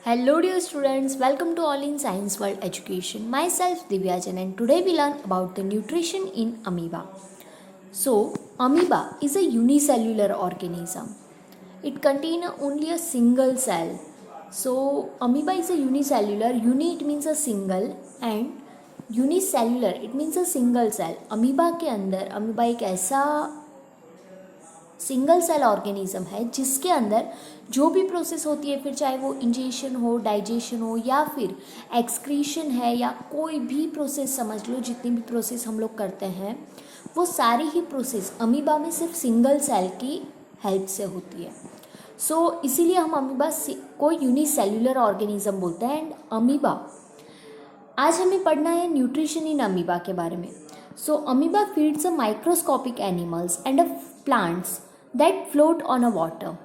Hello dear students, welcome to All in Science World Education. Myself Divyajan and today we learn about the nutrition in amoeba. So, amoeba is a unicellular organism. It contains only a single cell. So, amoeba is a unicellular. Uni it means a single and unicellular it means a single cell. amoeba के अंदर amoeba एक ऐसा single cell organism है जिसके अंदर जो भी process होती है, फिर चाहे वो इंजेशन हो, डाइजेशन हो या फिर एक्सक्रीशन है या कोई भी प्रोसेस समझ लो, जितनी भी प्रोसेस हम लोग करते हैं वो सारी ही प्रोसेस अमीबा में सिर्फ सिंगल सेल की हेल्प से होती है. सो इसीलिए हम अमीबा को यूनिसेल्युलर ऑर्गेनिज्म बोलते हैं. एंड अमीबा आज हमें पढ़ना है न्यूट्रिशन इन अमीबा के बारे में. So amoeba feeds a microscopic animals and a plants that float on a water.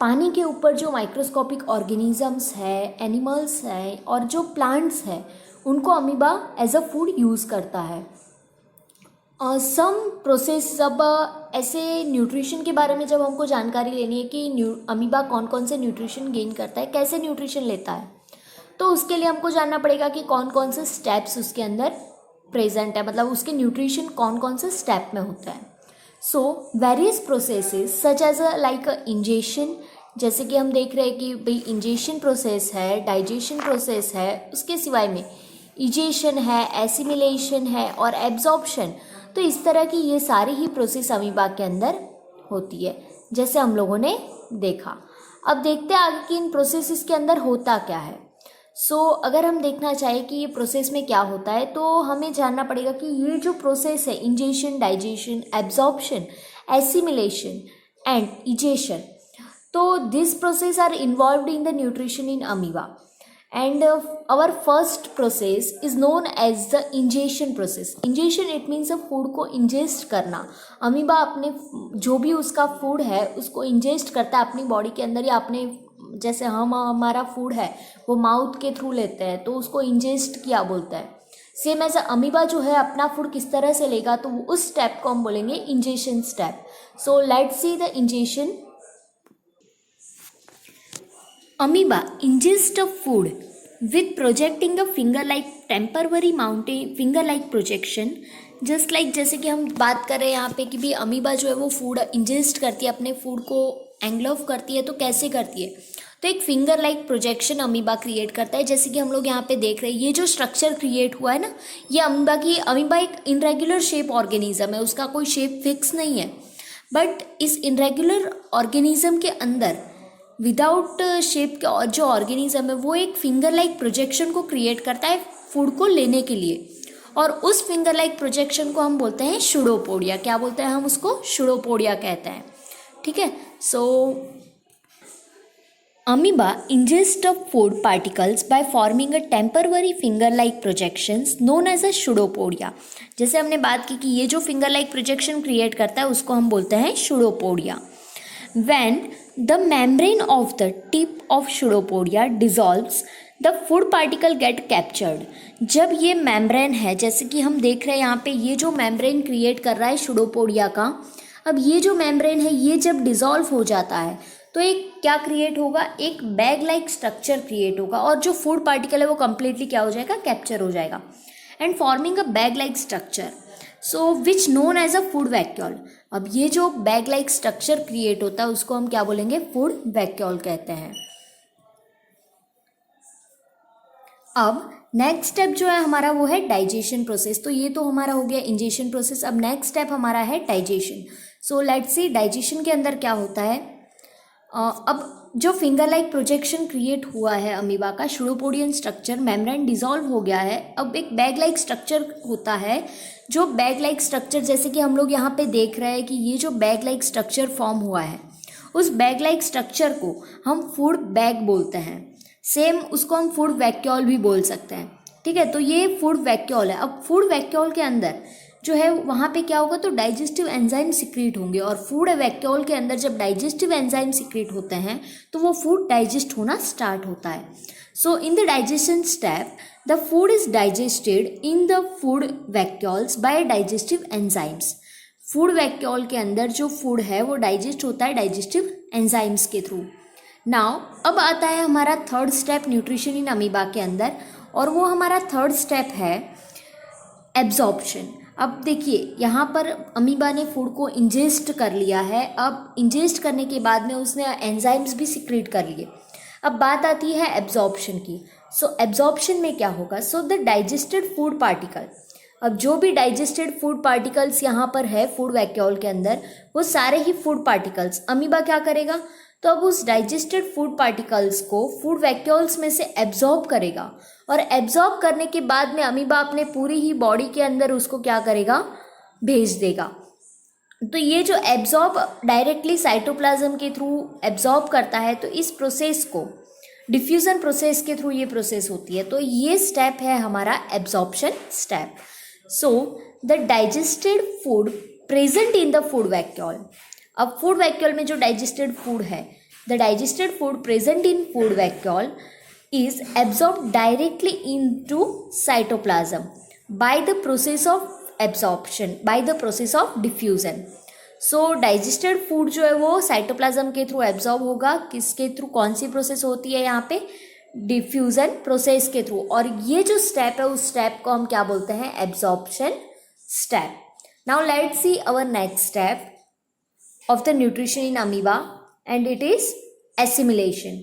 पानी के ऊपर जो माइक्रोस्कोपिक ऑर्गेनिजम्स है, एनिमल्स हैं और जो प्लांट्स हैं उनको amoeba as a food use करता है. सम प्रोसेस जब ऐसे न्यूट्रिशन के बारे में जब हमको जानकारी लेनी है कि अमीबा कौन कौन से न्यूट्रिशन गेन करता है, कैसे न्यूट्रिशन लेता है, तो उसके लिए हमको जानना पड़ेगा कि कौन कौन से स्टेप्स उसके अंदर प्रेजेंट है, मतलब उसके न्यूट्रिशन कौन कौन से स्टेप में होता है. So various processes such as like ingestion, जैसे कि हम देख रहे हैं कि भाई इंजेशन प्रोसेस है, डाइजेशन प्रोसेस है, उसके सिवाय में इजेशन है, एसिमिलेशन है और एब्जॉर्प्शन. तो इस तरह की ये सारी ही प्रोसेस अमीबा के अंदर होती है जैसे हम लोगों ने देखा. अब देखते हैं आगे कि इन प्रोसेसेस के अंदर होता क्या है. सो अगर हम देखना चाहें कि ये प्रोसेस में क्या होता है तो हमें जानना पड़ेगा कि ये जो प्रोसेस है ingestion, digestion, absorption, assimilation and egestion, तो this process are involved in the nutrition in amoeba. And our first process is known as the ingestion process. Ingestion it means food को इंजेस्ट करना. Amoeba अपने जो भी उसका food है उसको ingest करता है अपनी बॉडी के अंदर, या अपने जैसे हमारा फूड है वो माउथ के थ्रू लेते हैं तो उसको इंजेस्ट किया बोलता है. सेम ऐसा अमीबा जो है अपना फूड किस तरह से लेगा तो उस स्टेप को हम बोलेंगे ingestion step. So let's see the ingestion. Amoeba ingest of food with projecting a finger like temporary mountain finger like projection. Just like जैसे कि हम बात कर रहे हैं यहाँ पे कि भी अमीबा जो है वो फूड इंजेस्ट करती है, अपने फूड को एंग्लॉफ करती है. तो कैसे करती है, तो एक finger like projection amoeba create करता है. जैसे कि हम लोग यहाँ पे देख रहे हैं ये जो स्ट्रक्चर क्रिएट हुआ है ना, ये अमीबा एक इनरेगुलर शेप ऑर्गेनिज्म है, उसका कोई शेप फिक्स नहीं है. बट इस इनरेगुलर ऑर्गेनिज्म के अंदर विदाउट शेप का जो ऑर्गेनिज्म है वो एक फिंगर लाइक प्रोजेक्शन को क्रिएट करता है फूड को लेने के लिए. और उस फिंगर लाइक प्रोजेक्शन को हम बोलते हैं शूडोपोडिया. क्या बोलते हैं हम उसको? शूडोपोडिया कहते हैं. ठीक है. सो amoeba ingest of food particles by forming a temporary finger like projections known as a pseudopodia. जैसे हमने बात की कि ये जो फिंगर लाइक प्रोजेक्शन क्रिएट करता है उसको हम बोलते हैं pseudopodia. When the membrane of the tip of pseudopodia dissolves, the food particle get captured. जब ये मेम्ब्रेन है, जैसे कि हम देख रहे हैं यहाँ पे ये जो मेम्ब्रेन क्रिएट कर रहा है pseudopodia का, अब ये जो मेम्ब्रेन है ये जब डिसॉल्व हो जाता है तो एक क्या क्रिएट होगा, एक बैग लाइक स्ट्रक्चर क्रिएट होगा और जो फूड पार्टिकल है वो कम्प्लीटली क्या हो जाएगा, कैप्चर हो जाएगा. And forming a bag like structure, so which known as a food vacuole. अब ये जो बैग लाइक स्ट्रक्चर क्रिएट होता है उसको हम क्या बोलेंगे, फूड वैक्यूल कहते हैं. अब नेक्स्ट स्टेप जो है हमारा वो है डाइजेशन प्रोसेस. तो ये तो हमारा हो गया इंजेशन प्रोसेस. अब नेक्स्ट स्टेप हमारा है digestion. So let's see digestion के अंदर क्या होता है. अब जो फिंगर लाइक प्रोजेक्शन क्रिएट हुआ है अमीबा का, शूडोपोडियन स्ट्रक्चर, मेम्ब्रेन डिसॉल्व हो गया है. अब एक बैग लाइक स्ट्रक्चर होता है, जो बैग लाइक स्ट्रक्चर जैसे कि हम लोग यहाँ पे देख रहे हैं कि ये जो बैग लाइक स्ट्रक्चर फॉर्म हुआ है उस बैग लाइक स्ट्रक्चर को हम फूड बैग बोलते हैं. सेम उसको हम फूड वैक्यूल भी बोल सकते हैं. ठीक है. तो ये फूड वैक्यूल है. अब फूड वैक्यूल के अंदर जो है वहाँ पे क्या होगा, तो डाइजेस्टिव एंजाइम सिक्रीट होंगे. और फूड वैक्यूल के अंदर जब डाइजेस्टिव एंजाइम सिक्रीट होते हैं तो वो फूड डाइजेस्ट होना स्टार्ट होता है. So in the digestion step the food is digested in the food vacuoles by digestive enzymes. Food vacuole के अंदर जो फूड है वो डाइजेस्ट होता है डाइजेस्टिव एंजाइम्स के थ्रू. नाउ अब आता है हमारा third step nutrition in amoeba के अंदर, और वो हमारा थर्ड स्टेप है एब्जॉर्प्शन। अब देखिए यहाँ पर अमीबा ने फूड को इंजेस्ट कर लिया है। अब इंजेस्ट करने के बाद में उसने एंजाइम्स भी सिक्रीट कर लिए। अब बात आती है एब्जॉर्प्शन की। सो एब्जॉर्प्शन में क्या होगा? So the digested food particle, अब जो भी डाइजेस्टेड फूड पार्टिकल्स यहाँ पर है फूड वैक्यूल के अंदर, वो सारे ही फूड पार्टिकल्स अमीबा क्या करेगा? तो अब उस डाइजेस्टेड फूड पार्टिकल्स को फूड वैक्यूल्स में से एब्जॉर्ब करेगा, और एब्जॉर्ब करने के बाद में अमीबा अपने पूरी ही बॉडी के अंदर उसको क्या करेगा? भेज देगा। तो ये जो एब्जॉर्ब डायरेक्टली साइटोप्लाज्म के थ्रू एब्जॉर्ब करता है, तो इस प्रोसेस को डिफ्यूजन प्रोसेस के थ्रू ये प्रोसेस होती है। तो ये स्टेप है हमारा absorption step. So the digested food present in the food vacuole, अब फूड वैक्यूल में जो डाइजेस्टेड फूड है, the digested food present in food vacuole is absorbed directly into cytoplasm by the process of absorption, by the process of diffusion. So digested food जो है वो cytoplasm के through absorb होगा। किसके through? कौन सी process होती है यहाँ पे? डिफ्यूजन प्रोसेस के थ्रू। और ये जो स्टेप है उस स्टेप को हम क्या बोलते हैं? Absorption step. Now let's see our next step of the nutrition in amoeba, and it is assimilation.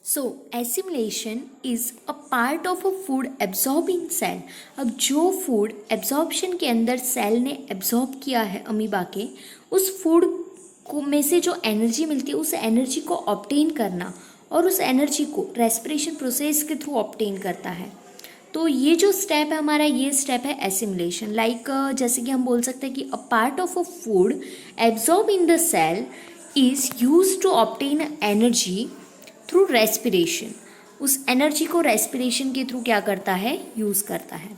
So assimilation is a part of a food absorbing cell. अब जो फूड एब्जॉर्प्शन के अंदर सेल ने एब्जॉर्ब किया है amoeba के, उस food को में से जो एनर्जी मिलती है उस एनर्जी को ऑब्टेन करना, और उस एनर्जी को रेस्पिरेशन प्रोसेस के थ्रू ऑब्टेन करता है। तो ये जो स्टेप है हमारा, ये स्टेप है एसिमिलेशन। लाइक जैसे कि हम बोल सकते हैं कि a part of a food absorb in the cell is use to obtain energy through respiration. उस एनर्जी को रेस्पिरेशन के थ्रू क्या करता है? यूज़ करता है।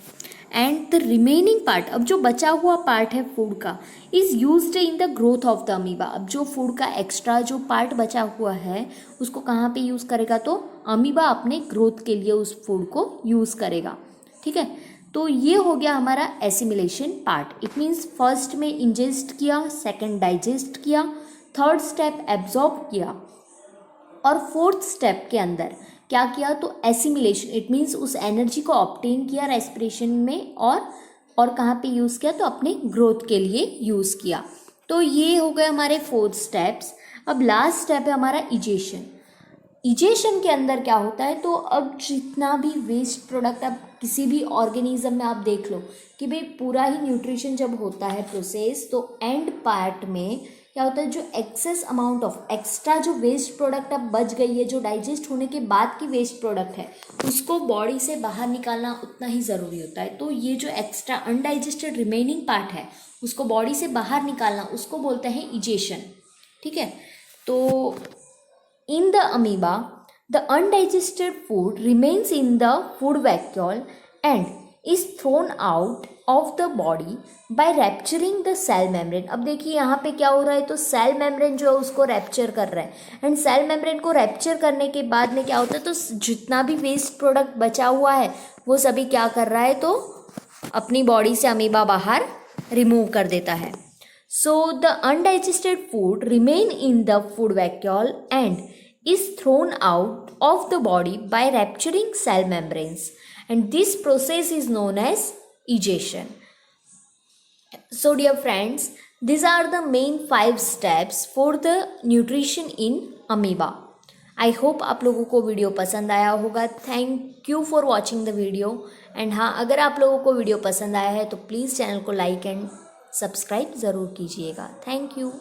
एंड द रिमेनिंग पार्ट, अब जो बचा हुआ पार्ट है फूड का, is used in the growth of the amoeba. अब जो फूड का एक्स्ट्रा जो पार्ट बचा हुआ है उसको कहाँ पे यूज़ करेगा? तो अमीबा अपने ग्रोथ के लिए उस फूड को यूज़ करेगा। ठीक है, तो ये हो गया हमारा assimilation part. It means first में इंजेस्ट किया, सेकेंड डाइजेस्ट किया, थर्ड स्टेप एब्जॉर्ब किया, और फोर्थ स्टेप के अंदर क्या किया? तो एसिमिलेशन। इट मीन्स उस एनर्जी को ऑब्टेन किया रेस्पिरेशन में, और कहाँ पे यूज़ किया? तो अपने ग्रोथ के लिए यूज़ किया। तो ये हो गए हमारे फोर्थ स्टेप्स। अब लास्ट स्टेप है हमारा इजेशन। इजेशन के अंदर क्या होता है? तो अब जितना भी वेस्ट प्रोडक्ट, अब किसी भी ऑर्गेनिज्म में आप देख लो कि भाई पूरा ही न्यूट्रिशन जब होता है प्रोसेस, तो एंड पार्ट में क्या होता है? जो एक्सेस अमाउंट ऑफ एक्स्ट्रा जो वेस्ट प्रोडक्ट अब बच गई है, जो डाइजेस्ट होने के बाद की वेस्ट प्रोडक्ट है, उसको बॉडी से बाहर निकालना उतना ही ज़रूरी होता है। तो ये जो एक्स्ट्रा अनडाइजेस्टेड रिमेनिंग पार्ट है उसको बॉडी से बाहर निकालना, उसको बोलते हैं इजेशन। ठीक है, तो in the amoeba the undigested food remains in the food vacuole and is thrown out of the body by rupturing the cell membrane. अब देखिए यहाँ पे क्या हो रहा है? तो सेल मेम्ब्रेन जो है उसको रैप्चर कर रहा है, एंड सेल मेम्ब्रेन को रैप्चर करने के बाद में क्या होता है? तो जितना भी वेस्ट प्रोडक्ट बचा हुआ है वो सभी क्या कर रहा है? तो अपनी बॉडी से अमीबा बाहर रिमूव कर देता है। So the undigested food remain in the food vacuole and is thrown out of the body by rupturing cell membranes, and this process is known as egestion. So dear friends, these are the main 5 steps for the nutrition in amoeba. I hope आप लोगों को video पसंद आया होगा। Thank you for watching the video. And हाँ, अगर आप लोगों को वीडियो पसंद आया है तो प्लीज़ चैनल को लाइक एंड सब्सक्राइब ज़रूर कीजिएगा। Thank you.